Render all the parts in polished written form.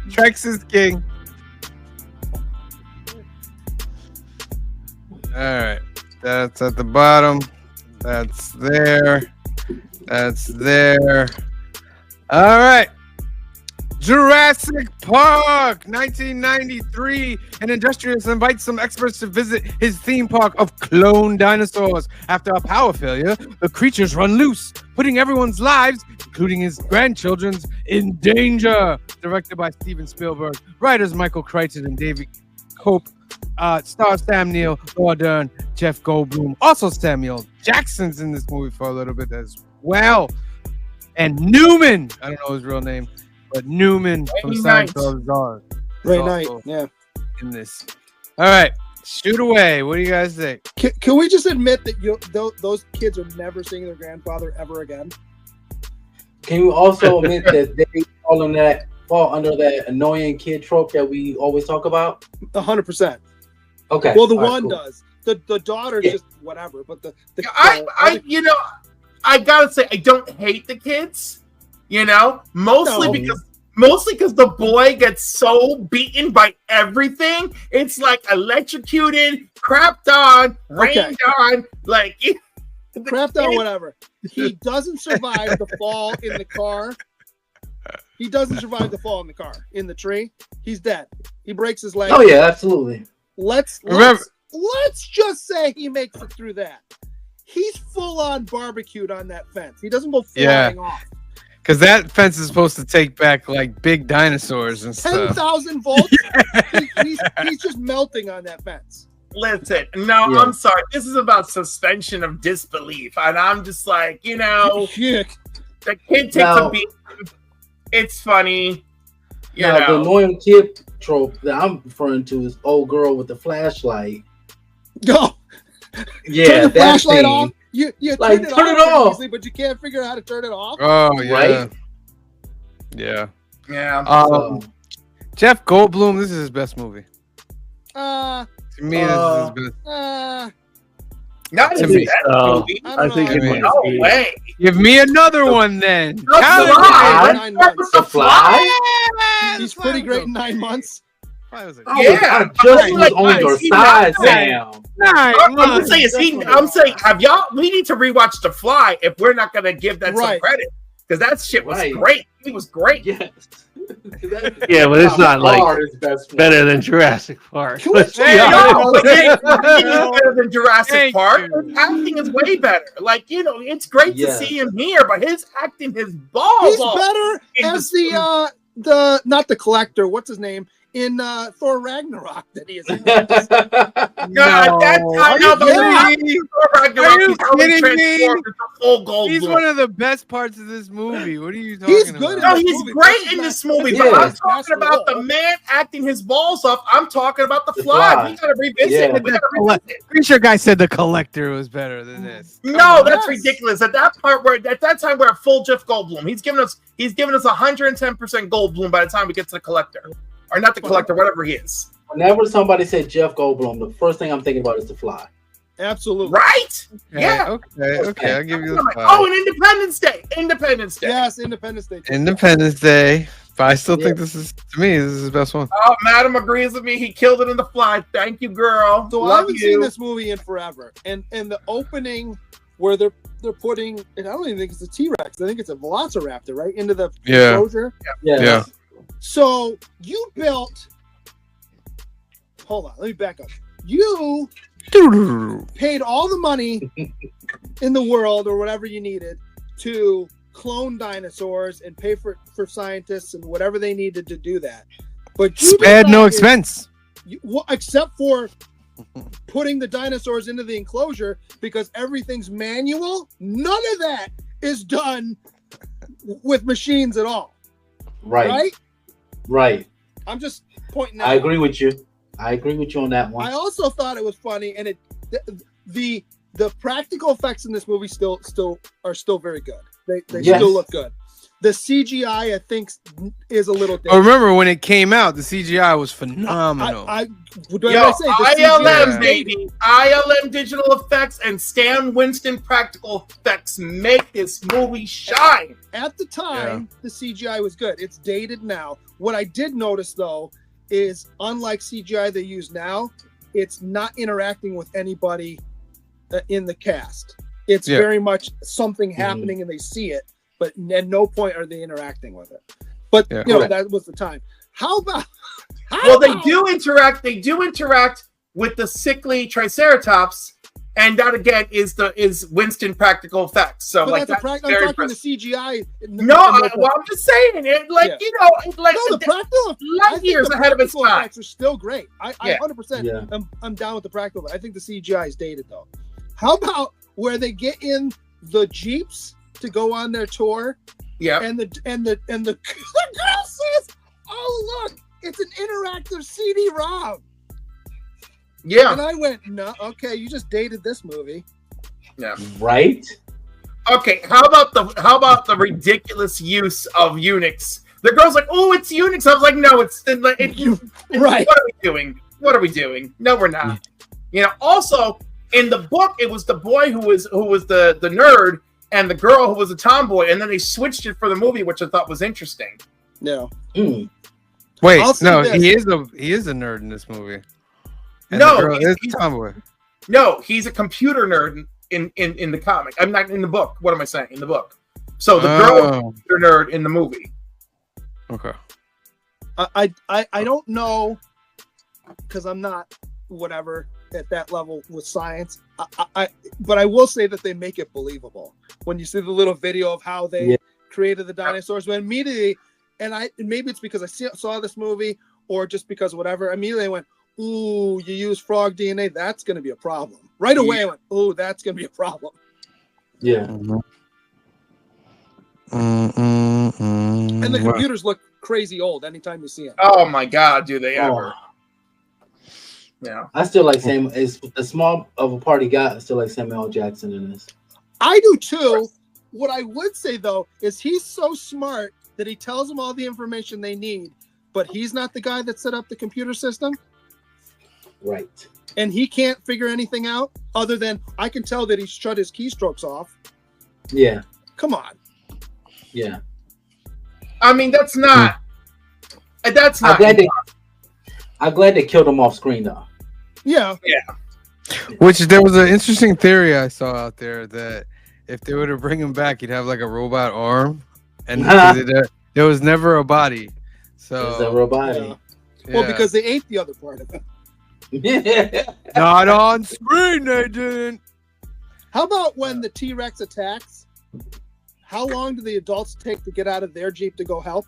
Trex is king. All right. That's at the bottom. That's there. That's there. All right. Jurassic Park, 1993. An industrialist invites some experts to visit his theme park of clone dinosaurs. After a power failure, the creatures run loose, putting everyone's lives, including his grandchildren's, in danger. Directed by Steven Spielberg. Writers Michael Crichton and David Cope. Stars Sam Neill, Laura Dern, Jeff Goldblum. Also Samuel Jackson's in this movie for a little bit as well. And Newman, I don't know his real name, but Newman from Seinfeld is on. Ray Knight, yeah. In this. All right, shoot away. What do you guys think? Can we just admit that those kids are never seeing their grandfather ever again? Can you also admit that they fall under that annoying kid trope that we always talk about? 100%. Okay. Well, the one does. The daughter's just whatever, but I gotta say, I don't hate the kids. Mostly because the boy gets so beaten by everything. It's like electrocuted, crapped on, rained on, like crapped on, whatever. He doesn't survive the fall in the car. He doesn't survive the fall in the car in the tree. He's dead. He breaks his leg. Oh yeah, absolutely. Let's just say he makes it through that. He's full on barbecued on that fence. He doesn't go flying off. Because that fence is supposed to take back like big dinosaurs and stuff. 10,000 volts. He's just melting on that fence. Listen, I'm sorry. This is about suspension of disbelief, and I'm just like, the kid takes a beat. It's funny. The annoying kid trope that I'm referring to is old girl with the flashlight. Go. Yeah, turn the flashlight scene. off. You like, turn it off, easily, but you can't figure out how to turn it off. Oh yeah, right? Yeah. Jeff Goldblum, this is his best movie. To me, this is his best. Not to me. I think it is. No way. Give me another one then. The Fly. He's pretty great in 9 months. I just was on your side, Sam. I'm saying, we need to rewatch The Fly if we're not going to give that some credit. Because that shit was great. He was great. Yes. Yeah, but it's not like better than Jurassic Park. It's better than Jurassic Park. His acting is way better. Like, it's great to see him here, but his acting, his balls. He's better as the not the collector. What's his name? In Thor Ragnarok that he is. Are you kidding me? He's one of the best parts of this movie. What are you talking about? He's good. No, he's great in this movie. But I'm talking about the man acting his balls off. I'm talking about The Fly. We gotta revisit it. Pretty sure guy said The Collector was better than this. No, that's ridiculous. At that time we're at full Jeff Goldblum. He's given us 110% Goldblum by the time we get to The Collector. Or not The Collector, whatever he is. Whenever somebody said Jeff Goldblum, the first thing I'm thinking about is The Fly. Absolutely. Right? Yeah. Okay. I'll give you The Fly. Oh, and Independence Day. Yes, Independence Day. Independence Day. But I still think this is his best one. Oh, Madam agrees with me. He killed it in The Fly. Thank you, girl. So I haven't seen this movie in forever. And the opening where they're putting, and I don't even think it's a T-Rex. I think it's a Velociraptor, right? Into the enclosure. Yeah. So you built. Hold on, let me back up. You paid all the money in the world or whatever you needed to clone dinosaurs and pay for scientists and whatever they needed to do that. But you spared no expense. Except for putting the dinosaurs into the enclosure because everything's manual. None of that is done with machines at all. Right. I'm just pointing out. I agree with you on that one. I also thought it was funny, and the practical effects in this movie still are very good. They still look good. The CGI, I think, is a little different. I remember when it came out, the CGI was phenomenal. ILM, baby. ILM digital effects and Stan Winston practical effects make this movie shine. At the time, the CGI was good. It's dated now. What I did notice, though, is unlike CGI they use now, it's not interacting with anybody in the cast. It's very much something happening and they see it, but at no point are they interacting with it. But you know, that was the time. How about? They do interact. They do interact with the sickly Triceratops, and that again is Winston practical effects. So but like I'm talking the CGI. I'm just saying it. The practical light years ahead of its time. Effects are still great. I 100%. I'm down with the practical. I think the CGI is dated though. How about where they get in the Jeeps to go on their tour? Yeah. And the girl says, "Oh look, it's an interactive CD-ROM." Yeah. And I went, "No, okay, you just dated this movie." Yeah. Right. Okay. How about the ridiculous use of Unix? The girl's like, "Oh, it's Unix." I was like, "No, it's right." What are we doing? No, we're not. You know. Also, in the book, it was the boy who was the nerd, and the girl who was a tomboy, and then they switched it for the movie, which I thought was interesting. No. Wait, no, he is a nerd in this movie. And he's a tomboy. No, he's a computer nerd in the comic. I'm not in the book. What am I saying? In the book. So the girl is a computer nerd in the movie. Okay. I don't know, because I'm not whatever at that level with science. But I will say that they make it believable when you see the little video of how they created the dinosaurs. When immediately, and maybe it's because I saw this movie or just because whatever. Immediately I went, "Ooh, you use frog DNA. That's going to be a problem." Right away I went, "Ooh, that's going to be a problem." Yeah. And the computers look crazy old anytime you see them. Oh my God, do they ever? Yeah, I still like Sam. As small of a part he got, I still like Samuel L. Jackson in this. I do too. What I would say though is he's so smart that he tells them all the information they need, but he's not the guy that set up the computer system. Right. And he can't figure anything out other than I can tell that he shut his keystrokes off. Yeah. Come on. Yeah. I mean, that's not. I'm glad they killed him off screen though. Yeah. Which there was an interesting theory I saw out there that if they were to bring him back, he'd have like a robot arm, and there was never a body. So it's never a body. Yeah. Well, because they ate the other part of it. Not on screen, they didn't. How about when the T-Rex attacks? How long do the adults take to get out of their Jeep to go help?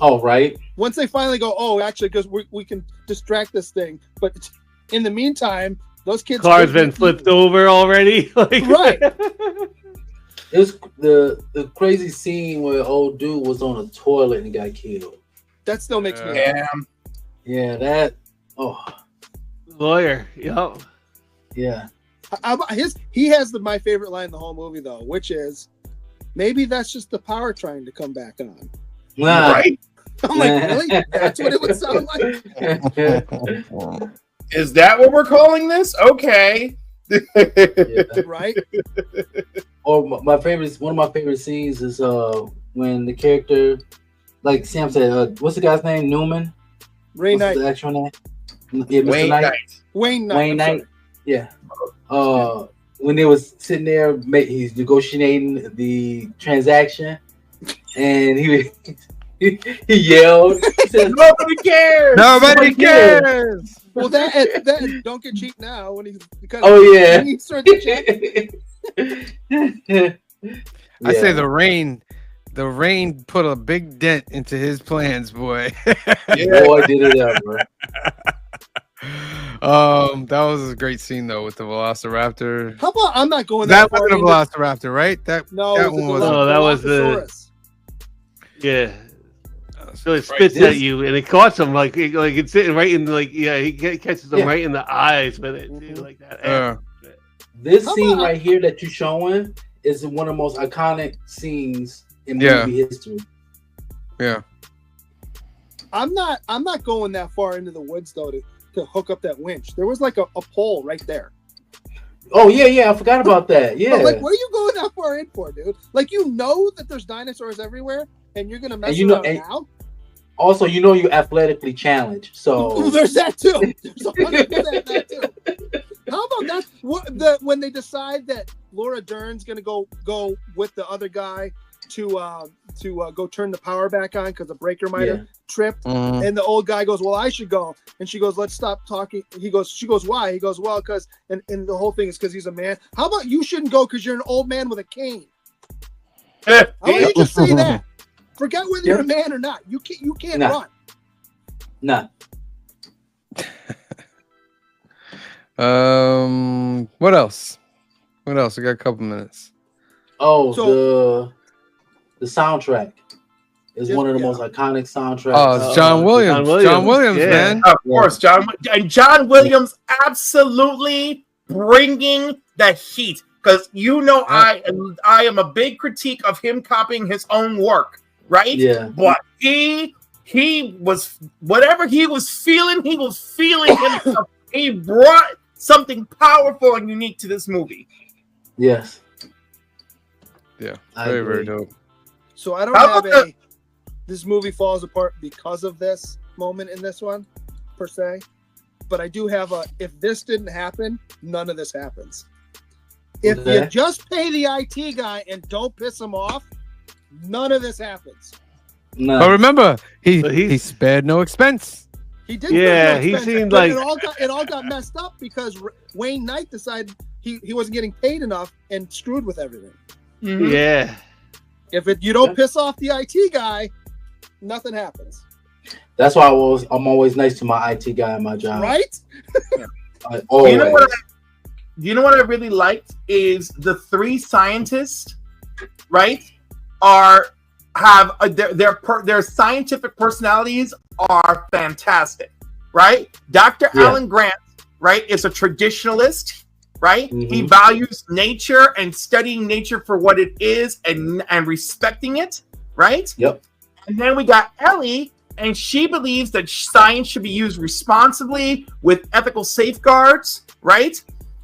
Oh, right. Once they finally go, oh, actually, because we can distract this thing. But in the meantime, those kids... Car's been flipped over already. Right. It was the crazy scene where old dude was on a toilet and got killed. That still makes me laugh. Yeah, that... Oh. Lawyer, yep. Yeah. He has my favorite line in the whole movie, though, which is, maybe that's just the power trying to come back on. Right? I'm like, really? That's what it would sound like? Is that what we're calling this? Okay. Yeah. Right? Or one of my favorite scenes is when the character, like Sam said, what's the guy's name? Newman? Ray Knight. The actual name? Yeah, Mr. Knight. Wayne Knight. Wayne Knight. Yeah. When they was sitting there, he's negotiating the transaction, and he yelled, he said, "Nobody cares! Nobody cares!" Well, that don't get cheap now when because he started the check. I say the rain put a big dent into his plans, boy. Yeah, boy, did it ever. That was a great scene though with the Velociraptor. How about I'm not going that wasn't a Velociraptor, right? That one was. No, that was the. Yeah. So it spits at you, and it caught him like it's sitting right in he catches him right in the eyes with it, like that. This scene right here that you're showing is one of the most iconic scenes in movie history. Yeah. I'm not going that far into the woods though to hook up that winch. There was like a pole right there. Oh yeah, I forgot about that. Yeah. But like, what are you going that far in for, dude? Like, you know that there's dinosaurs everywhere, and you're gonna mess around now. Also, you know you're athletically challenged, so there's that too. There's 100% that too. How about that? When they decide that Laura Dern's gonna go with the other guy to go turn the power back on because the breaker might have tripped, and the old guy goes, "Well, I should go," and she goes, "Let's stop talking." She goes, "Why?" He goes, "Well, because," and the whole thing is because he's a man. How about you shouldn't go because you're an old man with a cane? How about you just say that? Forget whether you're a man or not. You can't run. Nah. What else? We got a couple minutes. Oh, so, the soundtrack is one of the most iconic soundtracks. Oh, it's John Williams. John Williams, man. Of course, John Williams absolutely bringing the heat. Because I am a big critique of him copying his own work, right? Yeah. But he was, whatever he was feeling himself. He brought something powerful and unique to this movie. Yes. Yeah. Very dope. So I don't have this movie falls apart because of this moment in this one, per se. But I do have if this didn't happen, none of this happens. If you just pay the IT guy and don't piss him off, none of this happens. No. But remember, he spared no expense. He did. Yeah, he seemed like it all got messed up because Wayne Knight decided he wasn't getting paid enough and screwed with everything. Mm-hmm. Yeah. If you don't piss off the IT guy, nothing happens. That's why I'm always nice to my IT guy at my job. Right? Always. You know what I really liked is the three scientists, right? Their scientific personalities are fantastic, right? Dr. Alan Grant, right, is a traditionalist, right? Mm-hmm. He values nature and studying nature for what it is and respecting it, right? Yep. And then we got Ellie, and she believes that science should be used responsibly with ethical safeguards, right?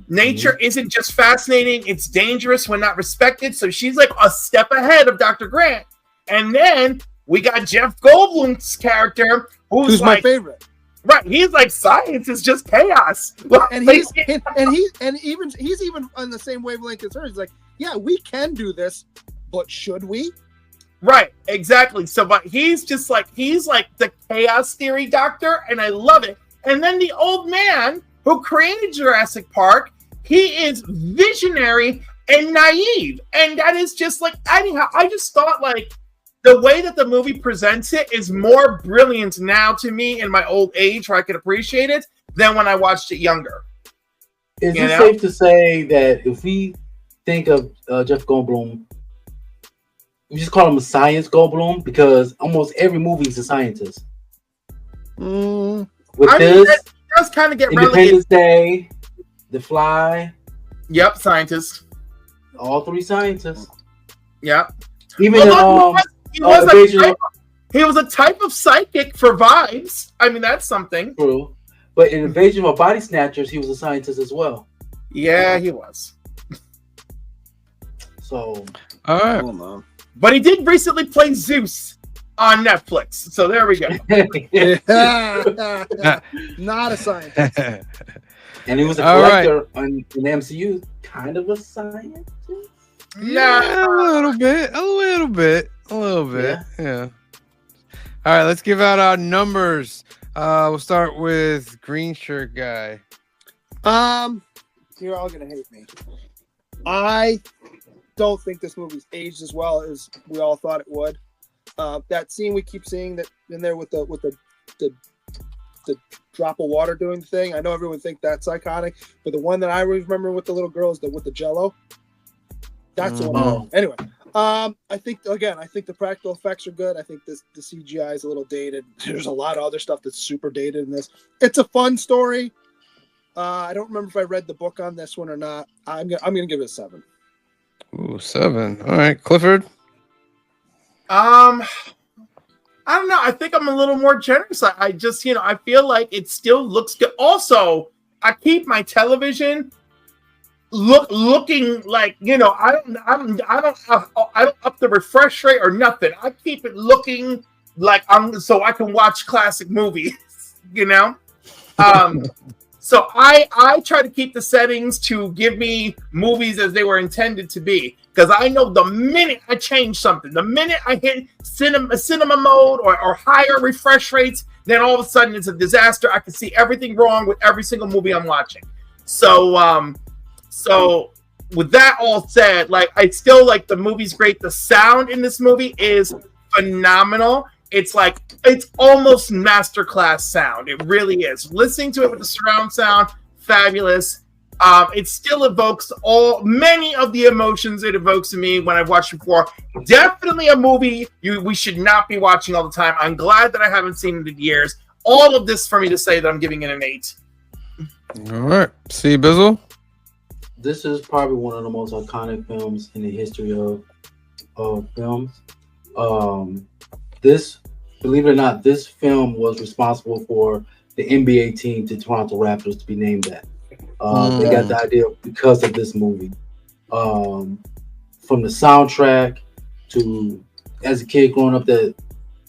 Nature isn't just fascinating, it's dangerous when not respected. So she's like a step ahead of Dr. Grant. And then we got Jeff Goldblum's character, who's my favorite. Right, he's like, science is just chaos. And he's even on the same wavelength as her. He's like, yeah, we can do this, but should we? Right, exactly. So, but he's like the chaos theory doctor, and I love it. And then the old man who created Jurassic Park, he is visionary and naive, and that is just like, anyhow, I just thought like the way that the movie presents it is more brilliant now to me in my old age, where I could appreciate it, than when I watched it younger. Is it safe to say that if we think of Jeff Goldblum, we just call him a science Goldblum because almost every movie is a scientist? With this, does kind of get Independence Day, The Fly. Yep, scientist. All three scientists. Yep. Even he was a type of psychic for vibes. I mean, that's something. True. But in Invasion of Body Snatchers, he was a scientist as well. Yeah, he was. So, all right. But he did recently play Zeus on Netflix. So there we go. Not a scientist. And he was a collector in the MCU. Kind of a scientist? Yeah, a little bit. Yeah. All right, let's give out our numbers. We'll start with green shirt guy. You're all gonna hate me. I don't think this movie's aged as well as we all thought it would. That scene we keep seeing that in there with the drop of water doing the thing. I know everyone thinks that's iconic, but the one that I remember with the little girl is with the Jello. That's the one. Anyway, I think the practical effects are good. I think the CGI is a little dated. There's a lot of other stuff that's super dated in this. It's a fun story. I don't remember if I read the book on this one or not. I'm gonna give it a 7. Ooh, 7. All right, Clifford. I don't know. I think I'm a little more generous. I just, I feel like it still looks good. Also, I keep my television looking like, I don't up the refresh rate or nothing. I keep it looking like so I can watch classic movies, So I try to keep the settings to give me movies as they were intended to be. Because I know the minute I change something, the minute I hit cinema mode or higher refresh rates, then all of a sudden it's a disaster. I can see everything wrong with every single movie I'm watching. So with that all said, I still like the movie's great. The sound in this movie is phenomenal. It's almost masterclass sound. It really is. Listening to it with the surround sound, fabulous. It still evokes many of the emotions it evokes in me when I've watched it before. Definitely a movie we should not be watching all the time. I'm glad that I haven't seen it in years. All of this for me to say that I'm giving it an 8. All right. See, Bizzle? This is probably one of the most iconic films in the history of films. Believe it or not, this film was responsible for the NBA team, the Toronto Raptors, to be named that. They got the idea because of this movie. From the soundtrack to, as a kid growing up that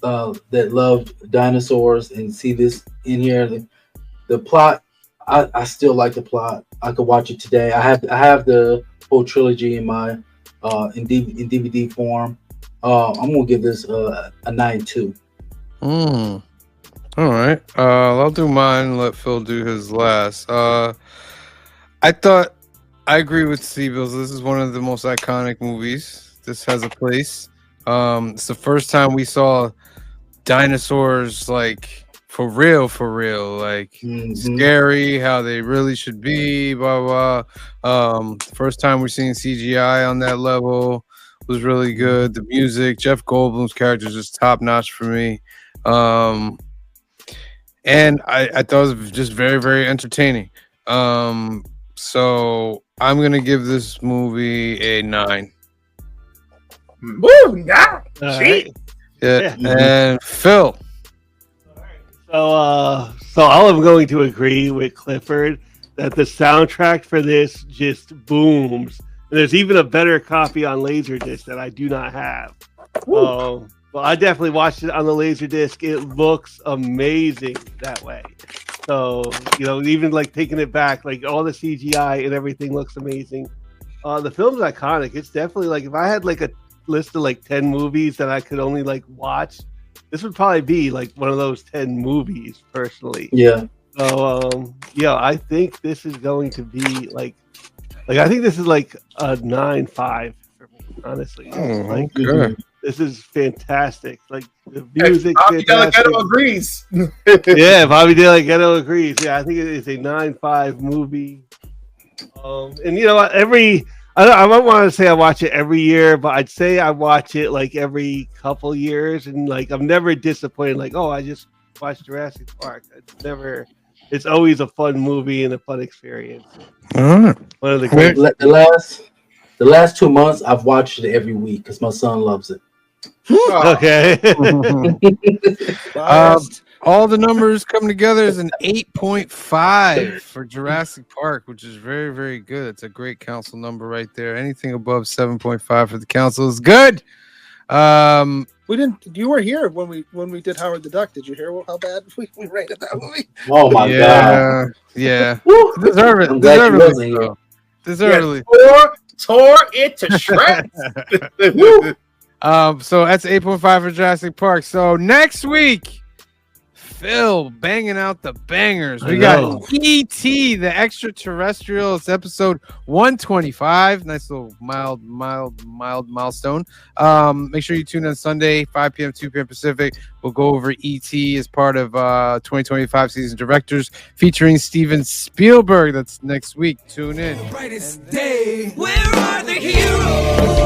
loved dinosaurs, and see this in here, the plot. I still like the plot. I could watch it today. I have the whole trilogy in my in DVD form. I'm gonna give this a 9.2. All right. I'll do mine. Let Phil do his last. I agree with Seabills. This is one of the most iconic movies. This has a place. It's the first time we saw dinosaurs for real, scary, how they really should be, blah blah. First time we're seeing CGI on that level was really good. The music, Jeff Goldblum's character is just top notch for me. And I thought it was just very, very entertaining. So I'm gonna give this movie a 9. Woo, 9. Right. Yeah. And Phil. So I'm going to agree with Clifford that the soundtrack for this just booms. And there's even a better copy on Laserdisc that I do not have. Well, I definitely watched it on the Laserdisc. It looks amazing that way. So, even taking it back, all the CGI and everything looks amazing. The film's iconic. It's definitely if I had a list of 10 movies that I could only watch, this would probably be one of those 10 movies personally. Yeah. So, I think this is going to be I think this is a 9.5 for me, honestly. Okay. This is fantastic. The music, Bobby Delgado agrees. Yeah, Bobby Delgado agrees. Yeah, I think it is a 9.5 movie. And I don't want to say I watch it every year, but I'd say I watch it every couple years, and I'm never disappointed. I just watched Jurassic Park. It's always a fun movie and a fun experience. All right. One of the great. The last 2 months, I've watched it every week because my son loves it. Okay. All the numbers come together is an 8.5 for Jurassic Park, which is very, very good. It's a great council number right there. Anything above 7.5 for the council is good. You were here when we did Howard the Duck. Did you hear how bad we rated that movie? Oh my god! Yeah, Woo! deservedly. Deservedly. Tore it to shreds. So that's 8.5 for Jurassic Park. So next week, Phil banging out the bangers. We got E.T. the Extraterrestrial. It's episode 125. Nice little mild milestone. Make sure you tune in Sunday, 5 p.m., 2 p.m. Pacific. We'll go over E.T. as part of 2025 season directors featuring Steven Spielberg. That's next week. Tune in. Brightest day. Where are the heroes?